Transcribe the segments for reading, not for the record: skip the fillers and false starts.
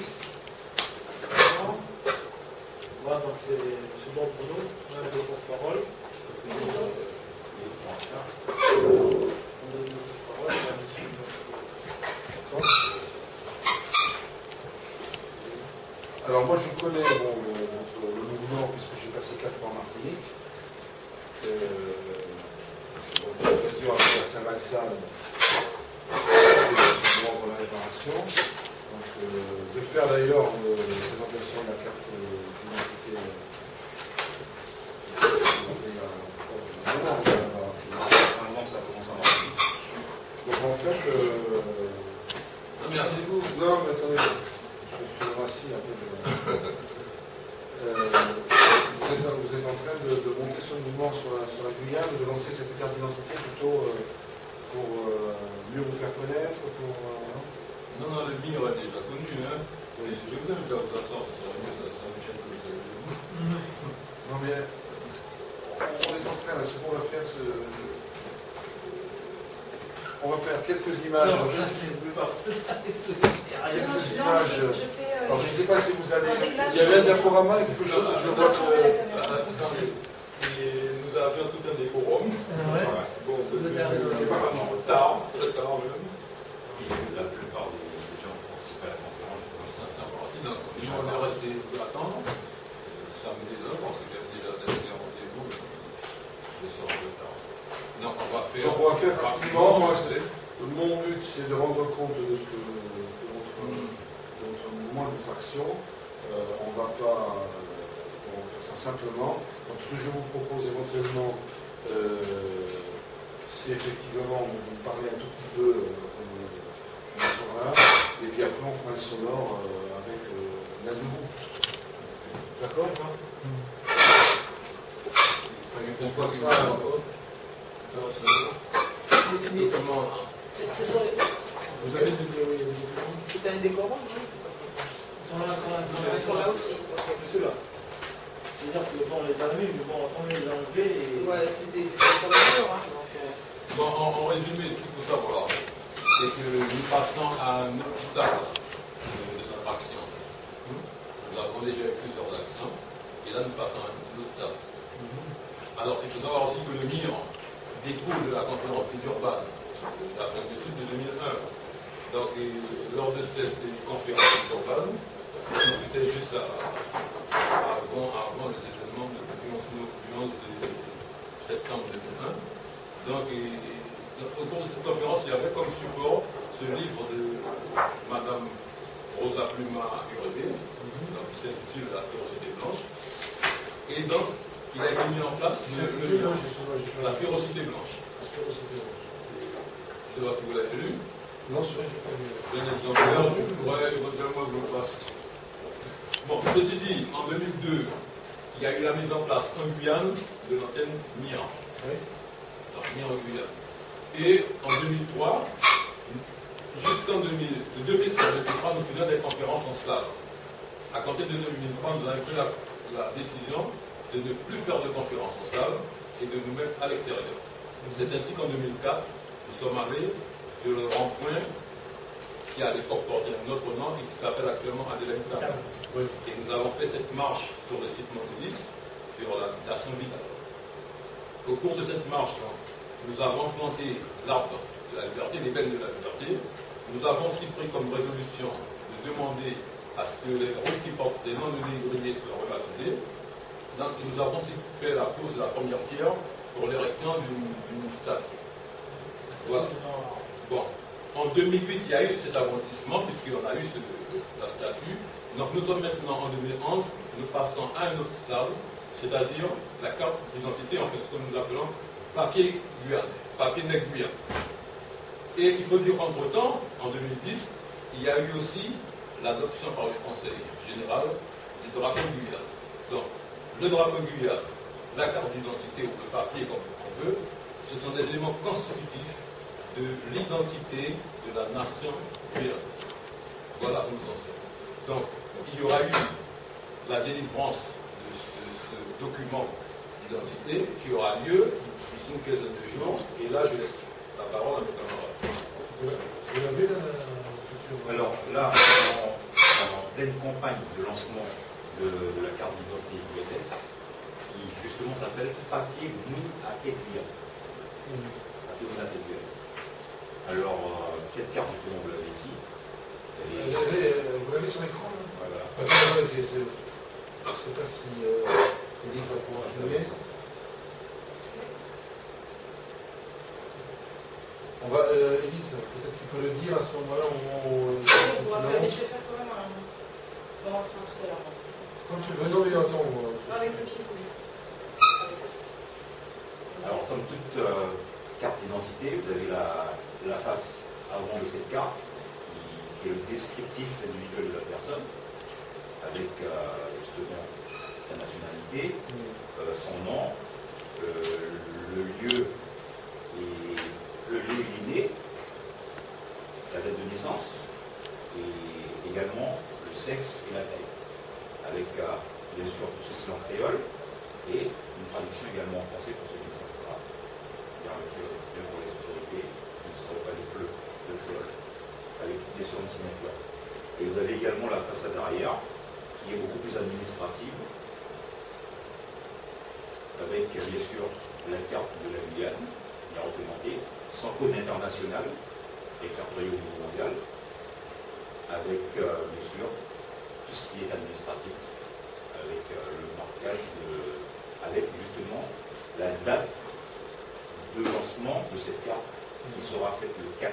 mixte. Voilà, donc c'est bon pour nous. On a des porte-paroles. Alors moi je connais le mouvement puisque j'ai passé 4 ans en Martinique. Donc l'occasion après à Saint-Maxime pour la réparation. Donc, de faire d'ailleurs une présentation de la carte d'identité. Ça commence à marcher. Donc en fait. Merci beaucoup. Non, mais attendez, je suis assis un peu. Vous êtes en train de monter sur le mouvement sur la Guyane, de lancer cette carte d'identité plutôt pour mieux vous faire connaître, pour. Non, le mien aurait déjà connu, hein. Et je vous invite à vous asseoir, ça serait mieux, ça me gêne que vous savez. Non, mais on est en train, ce qu'on va faire, on va faire quelques images. Non, je ne peux pas. Quelques images. Alors, je ne sais pas si vous avez. Il y avait un diaporama et quelque chose, je vois que. Attendez, nous avions tout un décorum. Bon, vous êtes en retard, très tard même. La plupart des gens qui participent à la conférence, c'est parti. Donc, on est resté attendre. Ça me désole parce que j'avais déjà donné un rendez-vous. Je sors en retard. Donc, on va faire rapidement. Moi, mon but, c'est de rendre compte de ce que votre mouvement, de votre action. On ne va pas faire ça simplement. Donc, ce que je vous propose éventuellement, c'est effectivement de vous parler un tout petit peu là, et puis après on fera un sonore avec l'un de vous. D'accord? On fera ça. Vous avez des documents? C'est un décorum, oui. Ils sont là aussi. Ceux-là. C'est-à-dire que bon, on les a mis, mais bon, on les a enlevés et. Ouais, c'était sur le mur, hein. Bon, en résumé, ce qu'il faut savoir, c'est que nous passons à un autre stade de notre action. Nous avons déjà eu plusieurs actions, et là nous passons à un autre stade. Alors, il faut savoir aussi que le MIR découle de la conférence urbaine de l'Afrique du Sud de 2001. Donc, lors de cette conférence urbaine, c'était juste avant les événements du 11 septembre 2001. Donc, autour de cette conférence, il y avait comme support ce livre de Madame Rosa Pluma Urebe, qui s'intitule La férocité blanche. Et donc, il a été mis en place La férocité blanche. Je ne sais pas si vous l'avez lu. Non, c'est vrai, je n'ai pas lu. Un exemplaire. Ouais, éventuellement, je vous passe. Bon, ceci dit, en 2002, il y a eu la mise en place en Guyane de l'antenne MIRA. Oui. Donc, MIRA en Guyane. Et en 2003, jusqu'en 2001 à 2003, nous faisions des conférences en salle. À compter de 2003, nous avons pris la décision de ne plus faire de conférences en salle et de nous mettre à l'extérieur. C'est ainsi qu'en 2004, nous sommes allés sur le rond-point qui à l'époque portait un autre nom et qui s'appelle actuellement Adélaïde. Oui. Et nous avons fait cette marche sur le site Montélis, sur l'habitation vitale. Au cours de cette marche, nous avons planté l'arbre de la liberté, les belles de la liberté. Nous avons aussi pris comme résolution de demander à ce que les routes qui portent des noms de négriers soient rebaptisées. Donc nous avons aussi fait la pose de la première pierre pour l'érection d'une statue. Voilà. Bon. En 2008, il y a eu cet aboutissement, puisqu'on a eu la statue. Donc nous sommes maintenant en 2011, nous passons à un autre stade, c'est-à-dire la carte d'identité, en fait, ce que nous appelons papier Guyane, papier nègre Guyane. Et il faut dire qu'entre-temps, en 2010, il y a eu aussi l'adoption par le Conseil général du drapeau Guyane. Donc, le drapeau Guyane, la carte d'identité ou le papier, comme on veut, ce sont des éléments constitutifs de l'identité de la nation guyanaise. Voilà où nous en sommes. Donc, il y aura eu la délivrance de ce document d'identité qui aura lieu d'ici une quinzaine de jours. Et là, je laisse la parole à mes camarades. Vous l'avez la structure? Alors là, en campagne de lancement de la carte d'identité UNS qui justement s'appelle Papier mis à Elia. Papier mis à Elia. Alors, cette carte, justement, vous l'avez ici. Vous l'avez sur l'écran là? Voilà. Je ne sais pas si Élise va pouvoir filmer. On va, Élise, peut-être tu peux le dire à ce moment-là. Je vais faire quand même un frein tout à l'heure. Comme tu veux, non mais attends. Avec le pied, c'est bien. Alors, comme toute carte d'identité, vous avez la face avant de cette carte, qui est le descriptif individuel de la personne, avec justement sa nationalité, son nom, le lieu où il est né, la date de naissance, et également le sexe et la taille, avec bien sûr tout ceci en créole, et une traduction également en français pour ceux qui ne savent pas. Bien pour les autorités qui ne sauraient pas les fleux de créole, avec bien sûr une signature. Et vous avez également la façade arrière, qui est beaucoup plus administrative, avec bien sûr la carte de la Guyane, qui est représentée, sans code international, répertorié au niveau mondial, avec bien sûr tout ce qui est administratif, avec le marquage, avec justement la date de lancement de cette carte, qui sera faite le 15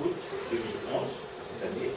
août 2011, cette année.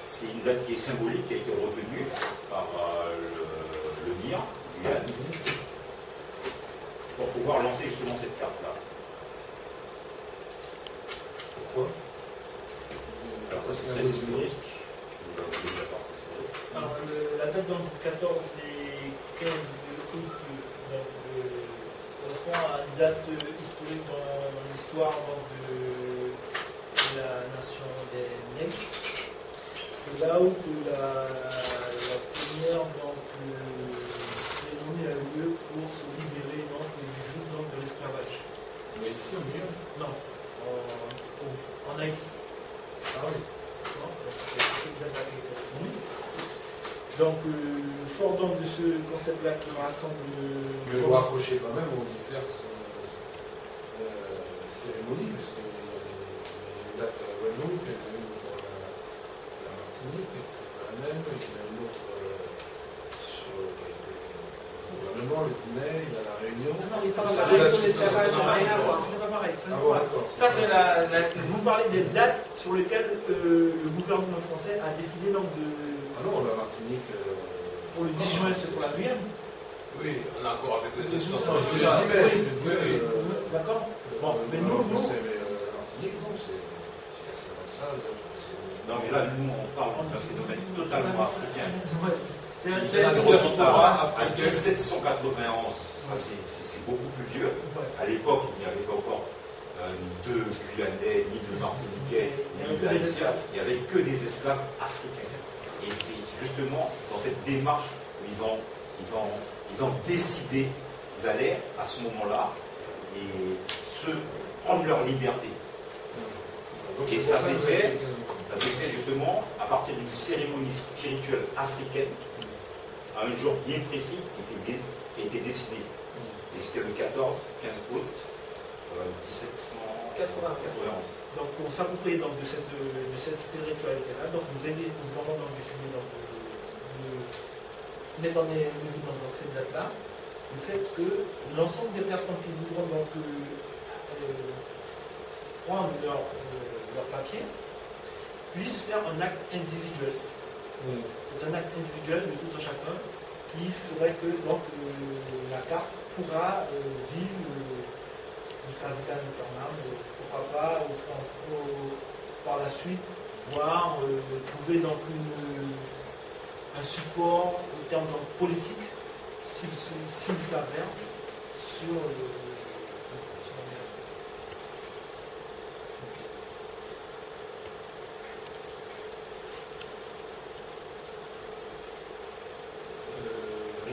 C'est une date qui est symbolique, qui a été retenue par le MIR, Guyane, pour pouvoir lancer justement cette carte-là. Pourquoi? Alors ça c'est très historique. Vous avez vu la partie historique. Alors, la date donc, du 14 et 15 août correspond à une date historique dans l'histoire de la nation des Nègres. C'est là où la première cérémonie a eu lieu pour se libérer du joug de l'esclavage. Mais ici au milieu? Non, en Haïti. Ah oui. C'est cette date-là qui est connue. Donc, fort donc de ce concept-là qui rassemble. Mais il faut accrocher quand même aux diverses cérémonies, parce qu'il y a une date à la Guadeloupe, il y en a une pour la Martinique, il y en a même, il y en a une autre sur le gouvernement, le Guinée, il y a la Réunion. Non, c'est pas pareil, pareil. sur l'esclavage, ça n'a rien à voir. C'est pas pareil. Ah bon, d'accord. Ça, c'est vous parlez des dates sur lesquelles le gouvernement français a décidé donc de. Ah non, la Martinique. Pour le 10 juin, c'est pour la Guyane. Oui, en accord avec les C'est instances. le 10 mai, c'est le 10 mai. D'accord. Bon, mais nous. La Martinique, non, c'est la Saint-Vincent. Non mais là, nous, on parle d'un phénomène totalement africain. C'est un à 1791, ça c'est beaucoup plus vieux. À l'époque, il n'y avait pas encore ni de Guyanais, ni de Martiniquais, ni d'Haïtiens. Il n'y avait que des esclaves africains. Et c'est justement dans cette démarche où ils ont décidé, ils allaient à ce moment-là et prendre leur liberté. Et ça s'est fait justement à partir d'une cérémonie spirituelle africaine, à un jour bien précis qui a été décidé. Et c'était le 14-15 août 1791. Donc pour s'approprier de cette spiritualité-là, donc nous avons donc décidé de mettre en évidence donc cette date-là, le fait que l'ensemble des personnes qui voudront donc prendre leur papier puissent faire un acte individuel. C'est un acte individuel de tout un chacun qui ferait que donc, la carte pourra vivre jusqu'à vitam aeternam, pourquoi pas par la suite voir trouver donc un support en termes politique s'il s'avère sur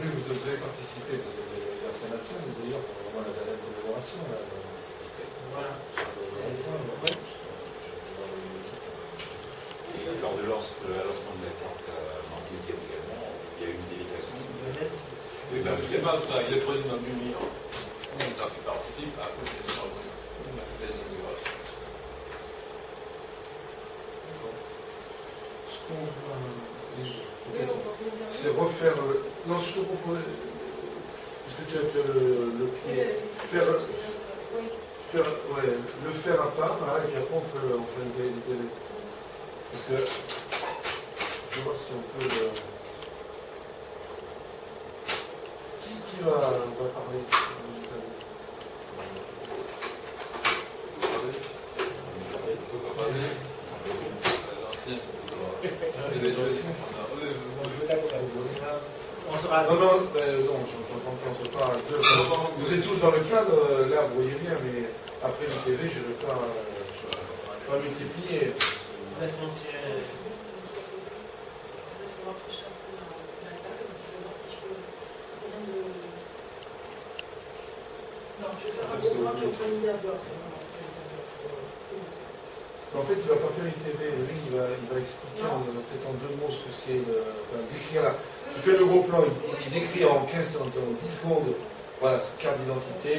Vous avez participé, parce que la Saint-Vincent, d'ailleurs, pour la dernière commémoration. voilà. pas ça, il est président du MIR. Donc il participe à la commission des immigrations. Ce qu'on va. C'est refaire. Non, je te propose. Est-ce que tu as le pied le faire à part, là, et puis après on fait une télé. Parce que je vais voir si on peut le. Qui va parler? On sera. Non, j'entends pas. Vous êtes tous dans le cadre, là, vous voyez bien, mais après le TV, je ne vais pas multiplier. L'essentiel. Non, je vais faire un programme pour solidaire d'or. En fait, il ne va pas faire une TV, lui, il va expliquer peut-être en 2 mots ce que c'est, enfin, décrire là. Il fait le gros plan, il décrit en 10 secondes, voilà, cette carte d'identité,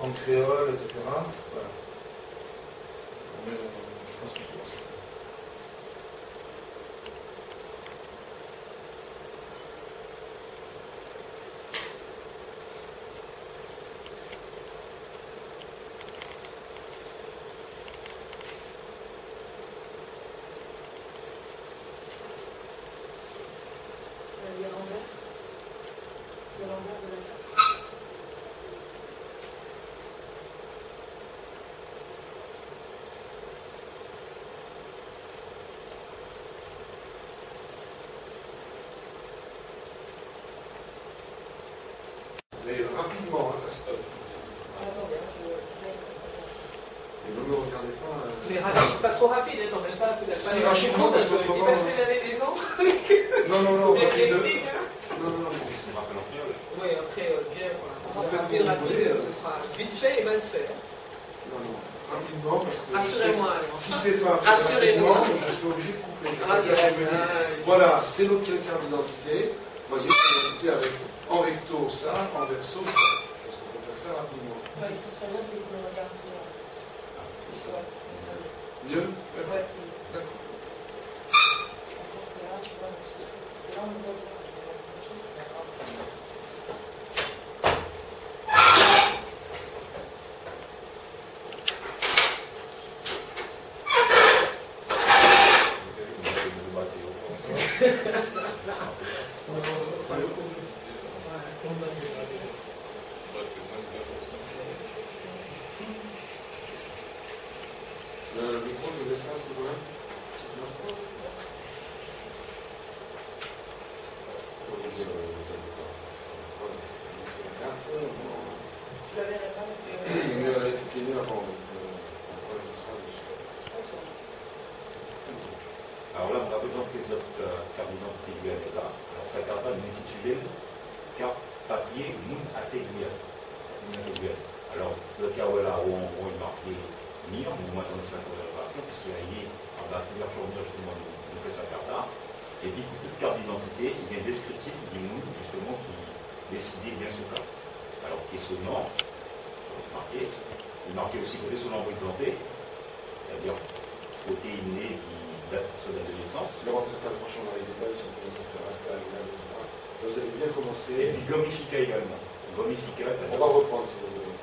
en créole, etc. Voilà. Je pense que c'est ça. Mais rapidement, hein, stop. Et ne me regardez pas. Mais rapide, pas trop rapide, hein, t'en mets pas, peut-être pas les rapidement, parce que il va se laver les dents. Non, Bien rapide. explique, hein. Non. Qu'est-ce qu'on rappelle en créole? Oui, en créole, bien, voilà. En fait, Rapide, vous voulez, ce sera vite fait et mal fait. Non, rapidement, parce que. Rassurez-moi, alors. Si c'est pas fait Rassurez-nous. rapidement, je suis obligé de couper. Voilà, Voilà, c'est notre carte d'identité. Vous voyez, carte d'identité avec en recto ça, en verso ça. Parce qu'on peut faire ça rapidement. Ouais, ce qui serait bien, c'est que vous le regardiez en fait. Ouais, ça serait bien. Mieux? Ouais, D'accord. encore que là, tu vois, parce que là, on doit faire. Le micro, je laisse là, c'est bon. Pour vous dire, voilà. La carte, Je la verrai pas parce que. mais elle a été finie avant, donc on rajoutera dessus. Alors là, on a besoin de cette carte d'identité du État. Alors, sa carte est intitulée carte papier Moun Ateguia. Alors, le cas où là, où on est marqué MIR, Mouvement international pour l'immigration, puisqu'il a lié en bas couverture MIR, justement, nous fait sa carte là. Et puis, pour toute carte d'identité, il y a un descriptif du Moun, justement, qui décidait bien ce cas. Alors, qui est son nom, marqué. Il est marqué aussi côté son nombre implanté, c'est-à-dire côté inné qui date sur la naissance. Ne rentrez pas franchement dans les détails, si on commence à faire un taille, là, vous avez bien commencé. Et puis Gomifica également. Gomifica, On va reprendre si vous voulez.